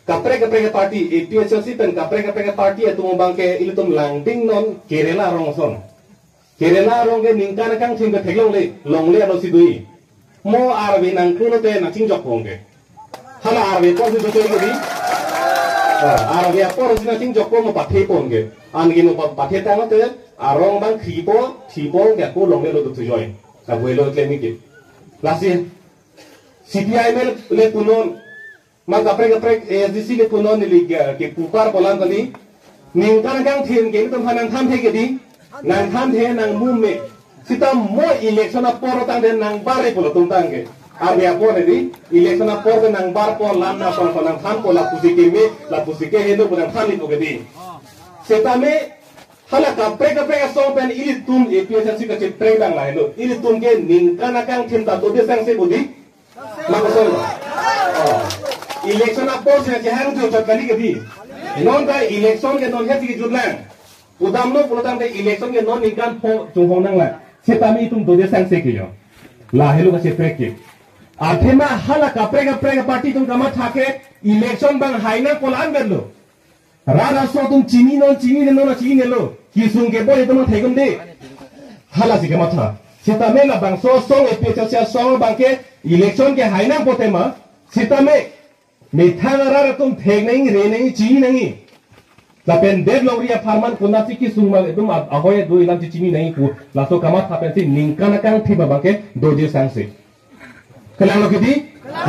kapre party APHC pen kapre party atum bangke ilitum langding non Kerala rongson Kerala rongke ningkan kang sing longle alo sidui mo arbe nang kuno te na chingjok pongke hala arbe ko si doi ko di arbe apor si na chingjok po mo pathe pongke angi no pathe tang te arong bang khipo ke ko longle lo tu joy ka buelo klemi ke lasi CPI mel le punon mang kapre ASDC le punon ni ke pupar polan kali ningkan kang thin ke tum hanang tham the ke di nang tham the nang mume sita mo election apor tang den nang bare polo tum tang ke arbe apor di election apor ke nang bar po lan na pon nang tham ko la pusike hendo punan tham ni ko ke di sita me hala kapre so pen ili tum APHC ka chepre dang la hendo ili tum ke ningkan kang thin ta to de sang se budi makasol election apor se jahang jo chakali ke di non ka election ke non heti ke judlang udam no pulang ke election ke non ningkan po chung nang la setami tum do de sang se ke yo la helo ka chepre ke athema hala kapre party tum kama thake election bang haina kolan gerlo rara so tum chini no chini lo kisung ke boy tum thegum de hala si ke matha setame la bang so song APHC song bang ke election ke haina potema setame mithangara tum theg nahi re nahi chini nahi la pen dev lawriya farman kunati ki sungma tum ahoy do ilam chini nahi ku la so kama thapen si ningkana kang thiba bang ke doje sang se kelang lo kidi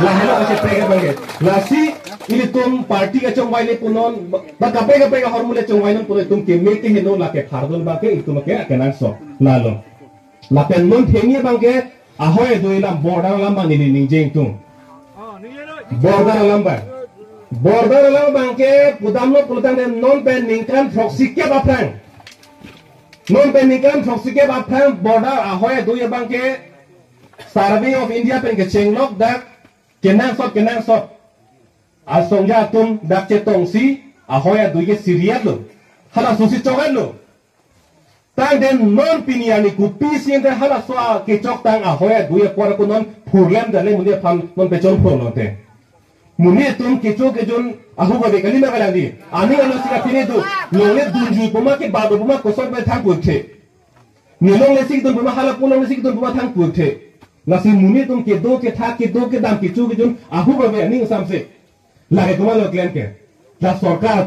la helo ka chepre bang ke la si ini tum party ka chongwai le punon ba kapre ka hormule chongwai non pure tum ke me ke heno la ke phardol ba ke itum ke kenang so la lo la pen non thengi bang ke ahoy do ilam border lam bang ni ningjeng tum border lam bang ke pudam no pulutang den non pen ningkan proxy ke ba prang non pen ningkan proxy ke ba prang border ahoy do ye bang ke Survey of India pen ke chenglok dak kenang sot asongja tum dak che tongsi ahoy do ye Syria lo hala susi chogan lo tang den non piniani ku pisi ente hala so ke chok tang ahoy do ye por ko non phurlam dale munie pham non pe chon phon note munie tum ke chok ke jon ahu ba be kali ma kala di ani alo sika pine do lole dunju poma ke bado poma ko sot be thang puthe nilong le sik dun poma hala pulong le sik dun poma thang puthe nasi munie tum ke do ke thak ke do ke dam ke chok ke jon ahu ba be ani sam se lage tuma lo klen ke la sorkar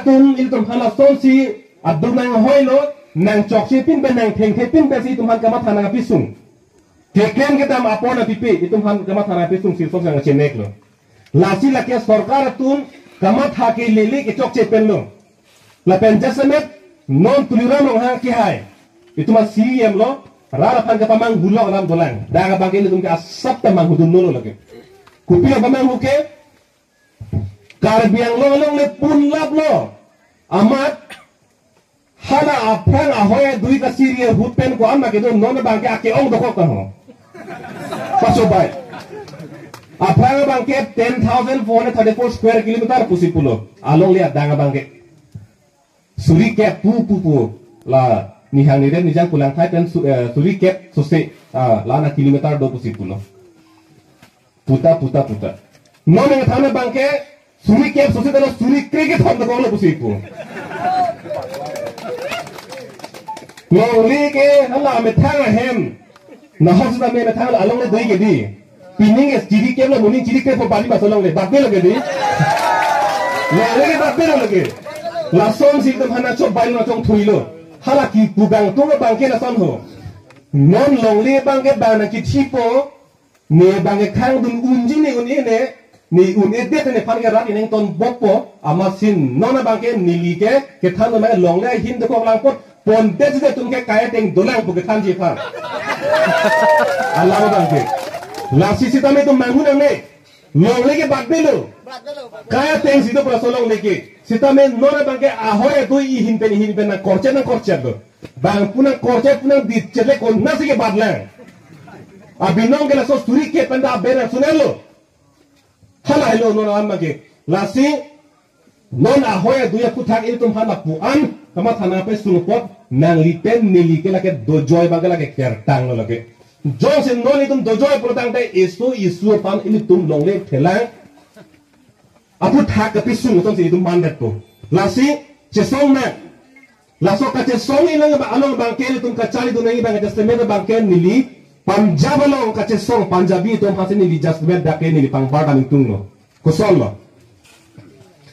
tum il tum hala sonsi abdul nang hoilo nang chokse pin be nang theng pin be si tum han kama thana pisung ke klen ke tam apona pipi itum han kama thana pisung sil sok sang chenek lo lasi la ke sorkar tum kama tha ke lele ke chokse pen lo la pen jasamet non tuliram lo ha ke hai ituma CM lo rara pan ka pamang gulo ram dolang daga bangke tum ke asap tamang hudun no lo ke kupia pamang huke karbiang long le pun lap lo amat hala apang ahoy dui ka sirie hupen ko amma ke do non bangke ake ong dokok ka ho paso bai apang bangke 10,434 square kilometer pusipulo along le danga bangke suri ke pu la nihang ni den nijang kulang thai pen suri ke sose la na kilometer do pusipulo puta non yang thana bangke suri ke sose dalo suri ke thon do lo pusipu Lori ke hala me thang hem na hos da me thang along le doi ke di pining es jiri ke lo muni jiri ke po bali ba solong le bakbe lo ke di le ke bakbe lo ke la som si tum hana chop bai no chong thui lo hala ki bugang to bangke na son ho non long le bangke ba na ki thipo ne bangke khang dun unji ne un ne ni un edet ne phan ke rat ne ton boppo amasin nona bangke nili ke thang me long le hin de ko lang pot pon desi tum ke kaya teng dolang bu ke than ji pha Allah bangke la sisi tame tum mangun ne long le ke bakbe lo kaya teng si to pro solong le ke sitame nona bangke ahoy do I hin pen na korche do bang puna korche puna dit chele ko nasi ke badlang abinong ke la so suri ke panda bera sunelo hala hello nona amma ke lasi non ahoy do ya kuthak il tum hana puan kama thana pe sunupot nang lipen nili ke la ke do joy bagala ke kertang lo ke Johnson non itum do joy protang te isu pan ini tum longle thelang Apu thak ke pisung song si itu mandat po. Lasi cesong na. Laso ka cesong ilang ba along bangke tum kacali tu nangi bangke testament bangke nili Punjab along ka cesong Punjabi tum pasti nili justament dake nili pang barda tung lo. Kusol lo.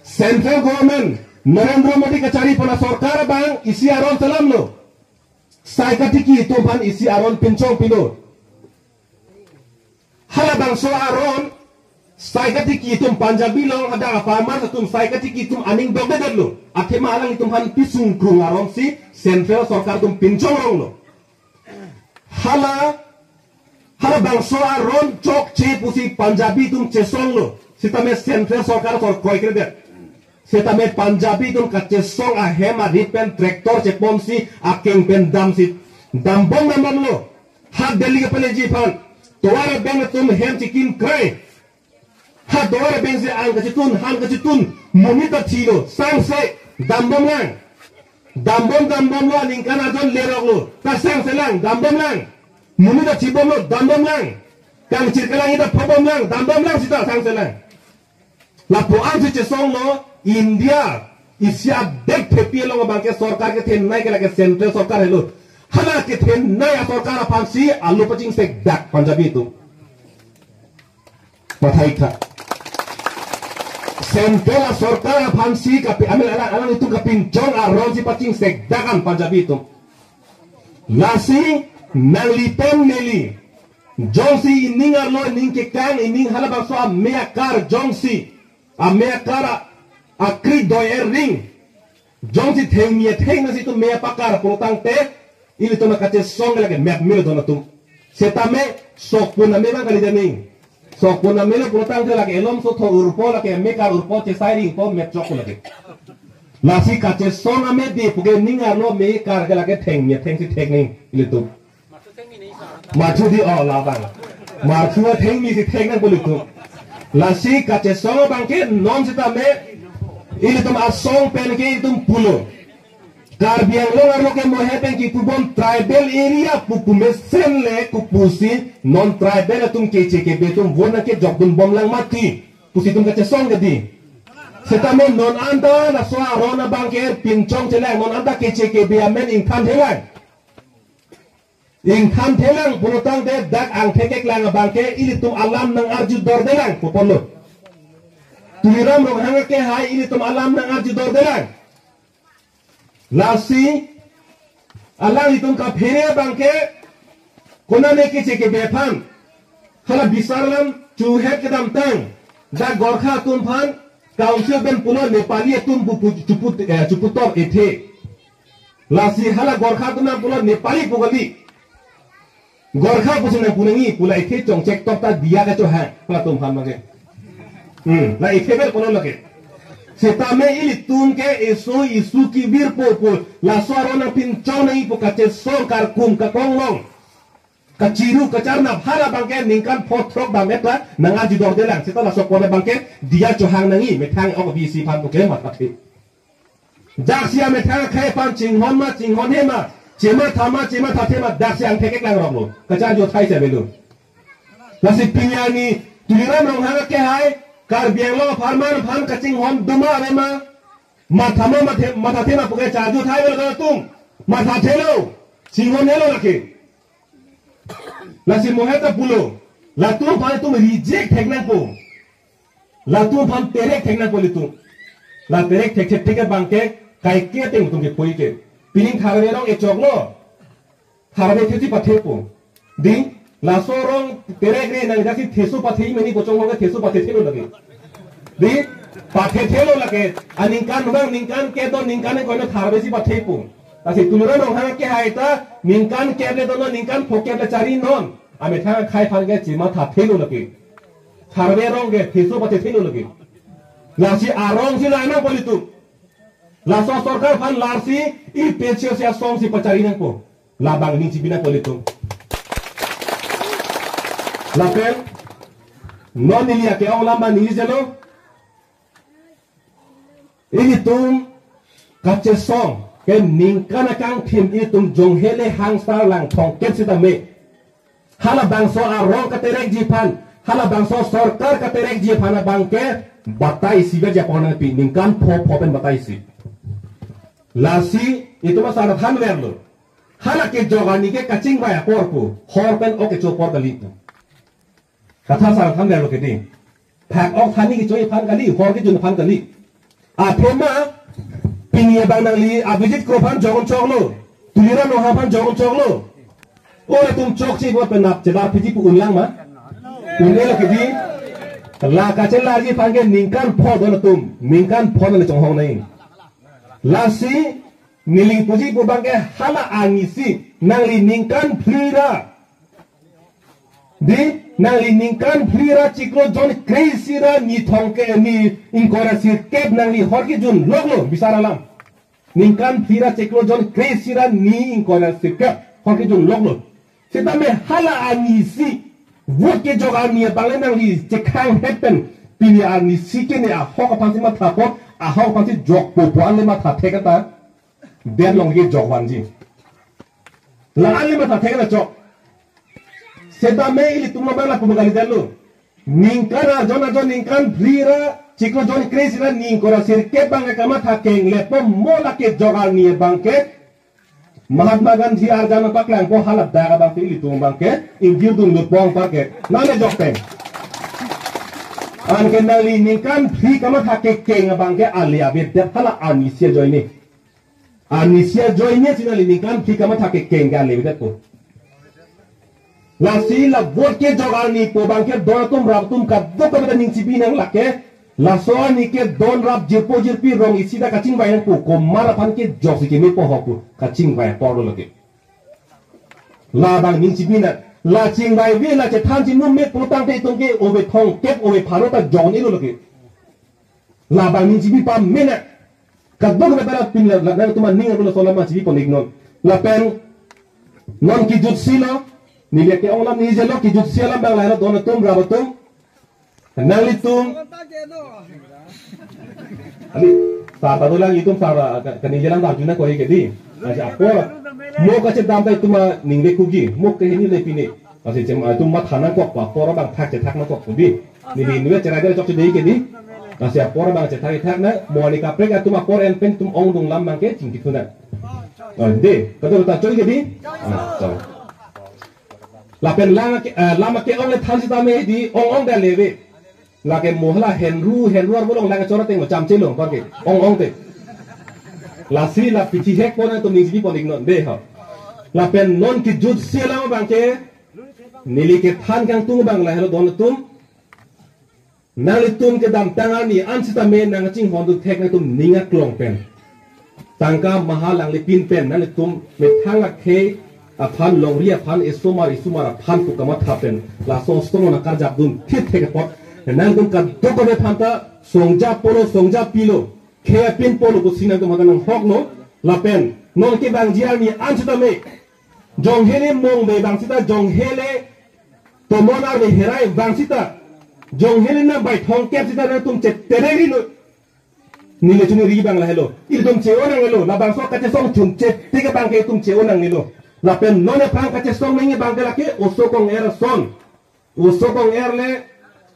Central government Narendra Modi kacari pada sorkar bang isi aron salam lo. Saikatiki tum pan isi aron pincong pino. Hala bang so aron Saikatiki itum Punjabi long ada farmer tum saikatiki itum aning dogde lo. Ake malang itum han pisung krung aron si central sorkar tum pincong long lo. Hala bangso aron chok che pusi Punjabi tum chesong lo. Sitame central sorkar for koi kredit. Sitame Punjabi tum ka chesong a hema ripen traktor che pomsi a king pen dam si dambong lo. Ha Delhi ke pale jipan. Tuara bang tum hem chikin krai. Ha doar benze ang kacitun han kacitun monita thilo sang se dambom lo ningkan ajon lerok lo ta sang se lang dambom lang monita thibom lo dambom lang kang cirkelang ita phobom lang dambom lang sita sang se lang la po ang se chesong lo India isya dek thepi lo bangke sarkar ke then nai ke lage central sarkar helo hala ke then nai sarkar phamsi alu paching se dak Punjabi tu mathai kha Central sorkar phamsi ka amil alang itu ka pincong aron si pacing sekdakan Punjabi itu. Lasi nalitem neli. Jongsi ining arlo ining kekang ining halabang so ameakar jongsi. Ameakar akri doyer ring. Jongsi theng nasi itu mea pakar putang te ini to makache song lagi mek mil dona tu. Setame sok pun amela kali janing. So kuna mele pulutang te lagi elom so tho urpo lagi mekar urpo che sairing po met chok lagi lasi kache sona me di puge ninga no me kar ke lagi theng si theng ning itu machu di oh labang machu theng mi si theng nang bolitu lasi kache sona bangke non sita me ini tum asong pen ke itum pulo Karbiang lo ngaro ke mohepen ki pubom tribal area pupume senle kupusi non tribal tum kece ke betum wona ke jogdun bom lang mati pusi tum kace song gedi setame non anda na so arona bangker pincong celang non anda kece ke be amen ingkan helang punutang de dak ang tekek lang bangke ili tum alam nang arju dordelang pupolo tuliram rong hanga ke hai ili tum alam nang arju dordelang Lasi alang itum ka phere bangke kona ne ke cheke befam hala bisarlam chuhet ke dam tang da gorkha tum phan council ben pulo nepali tum chuputor ethe lasi hala gorkha tum pulo nepali pugali gorkha pusuna punangi pula ethe chongchek ta dia ka cho ha pala tum phan mage la ethe ber pulo lage Setame ili tunke isu kibir popol la sorona pincong nai pokache sorkar kum ka konglong kaciru kacarna bhara bangke ningkan potrok ba metla nanga jidor delang seta la sokone bangke dia johang nangi methang ok bisi pan poke matati jaksia methang khai pan chinghon hema chema thama chema thatema daksiang thekek lang roklo kacar jo thai se belu lasi pinyani tuliram rong hanga ke hai Karbiang lo farman fan kacing hon duma rema mathama mathathema puke charju thai bel tum mathathelo singhon helo rakhe lasi moheta pulo la tum fan tum reject thekna po la tum fan terek thekna po litu la terek thek bangke kai ke teng tum ke koi ke pining tharbe rong e choklo tharbe theti pathe po ding la sorong terek re nang dasi thesu pathei meni bocong hoga thesu pathe thelo lage di pathe thelo lage aningkan bang ningkan ke do ningkan ko no tharbe si pathei pu asi tulura rong ha ke haita ningkan ke le do no ningkan phoke le chari non ame tha khai phan ge chima tha thelo lage tharbe rong ge thesu pathe thelo lage lasi arong si lana politu la so sarkar phan larsi I pecho sia song si pachari nang po labang ning si bina politu Lapen non nilia ke orang lama ni jelo ini tum kace song ke ningkana kang tim ini tum jong hele hang star lang thong ket sita me hala bangso arong katerek jipan hala bangso sarkar katerek jipan bangke batai si ga Jepang na pi ningkan po pen batai si lasi itu mah sangat han ler lo hala ke jogani ke kacing ba ya porku hor pen oke cho por kali tu kata sangat han ler lo ke ni pak ok thani ke choi phan kali hor ke jun phan kali a phema pinie bang nang li abijit ko phan jogon chok lo tulira no ha phan jogon chok lo ore tum chok chi bo pen nap cheda phiji pu unlang ma unle lo ke di la kachen la ji phan ke ningkan pho do na tum ningkan pho na chong hong nei lasi niling puji pu bang ke hala angisi nangli ningkan plira di nangli ningkan plira chiklo jon crazy ra ni thongke ni inkora sir kep nangli horki jun loglo bisaralam ningkan plira chiklo jon crazy ra ni inkora sir kep horki jun loglo setame hala angisi wot ke joga ni bang nangli chekhang happen pini angisi ke ne a hoka pansi ma thapo a hoka pansi jok po le ma tha thekata den long ge jok wan ji la ale ma tha thekata jok setame ili tumma bala pumagali delu ningkara jona jon ningkan brira chiklo jon crazy ra ningkora sir ke bang kama tha keng le po mola ke joga ni bang ke Mahatma Gandhi arjana paklang ko halat daga bang ili tum bang ke injil dum lut bong par ke nale jok te an ke nali ningkan phri kama tha ke keng bang ke alia be de hala anisia joine sinali ningkan phri kama tha ke keng ga le be ko lasi la bot ke jogal ni po bang ke don tum rab tum ka do ka be ning sibi nang lake la so ni ke don rab jirpo jirpi rong isida kacing bayang po ko mara pan ke jok si ke mi po hoku kacing bay po lo lake la bang ning sibi na la ching bay vi la che than chin num me po tang te tung ke obe thong kep obe pharo ta jong ni lo lake la bang ning sibi pa me na ka do ka be pin la na tuma ning lo so la ma sibi po ning non la pen non ki jut silo nilai ke orang ni jelo ki jut sialam bang lahir don tum rabatum nangli tum ali sa tadulang itum sa kanijalan da juna koi ke di aja apa mo ka che dam dai tuma ningbe kugi mo ke ni le pini ase jem tum ma thana ko pa pora bang thak che thak na ko bi ni ni we chera chok che dei ke di ase pora bang che thak na mo ni ka prek tuma por en pen tum ong dung lam bang ke ching tikuna de ka do ta choi ke di lapen lama ke ong le than si tame di ong da lewe la ke mohla henru ar bolong la ke chora teng cham chelong par ke ong te la si la pichi hek pona to ningji ponik non be ha lapen non ki jut siala bang ke nili ke than kang tung bang la helo don tum nali tum ke dam tangani an si tame nang ching hon du thek na tum ninga klong pen tangka mahalang le pin pen nali tum me thanga ke aphan longria phan isumara phan ku kama thapen la so stomo na karjap dum thit theke pot nan dum ka doko be phanta songja pilo khe pin polo ku sina dum hadan hok no la pen non ke bang jial ni anchita me jong hele mong be bang sita jong hele to monar be herai bang sita jong hele na bai thong kep sita na tum che tereri no ni le chuni ri bang la hello il dum che onang hello la bang so ka che song chum che tiga bang ke tum che onang hello la pen non e pang kache song mengi bang la ke osokong era son osokong erle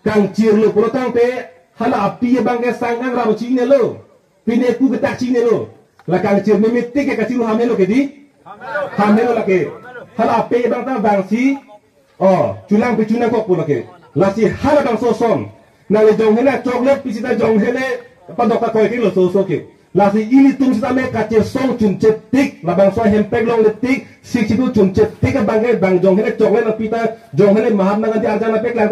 kang chirlo protang te hala api bang ke sangang rabo chine lo pine ku ke tak chine lo la kang chir me mitti ke kachiru hamelo ke di hamelo la ke hala api bang ta bang si chulang pe chunang ko pulo ke la si hala bang so son na le jong hena chocolate pisita jong hele padok ka ke lo so ke lasi ini tum sita me kache song chum tik la bang so hempek long le tik sik situ chum tik bang jong hele chocolate na pita jong hele Mahatma Gandhi arjana pek lang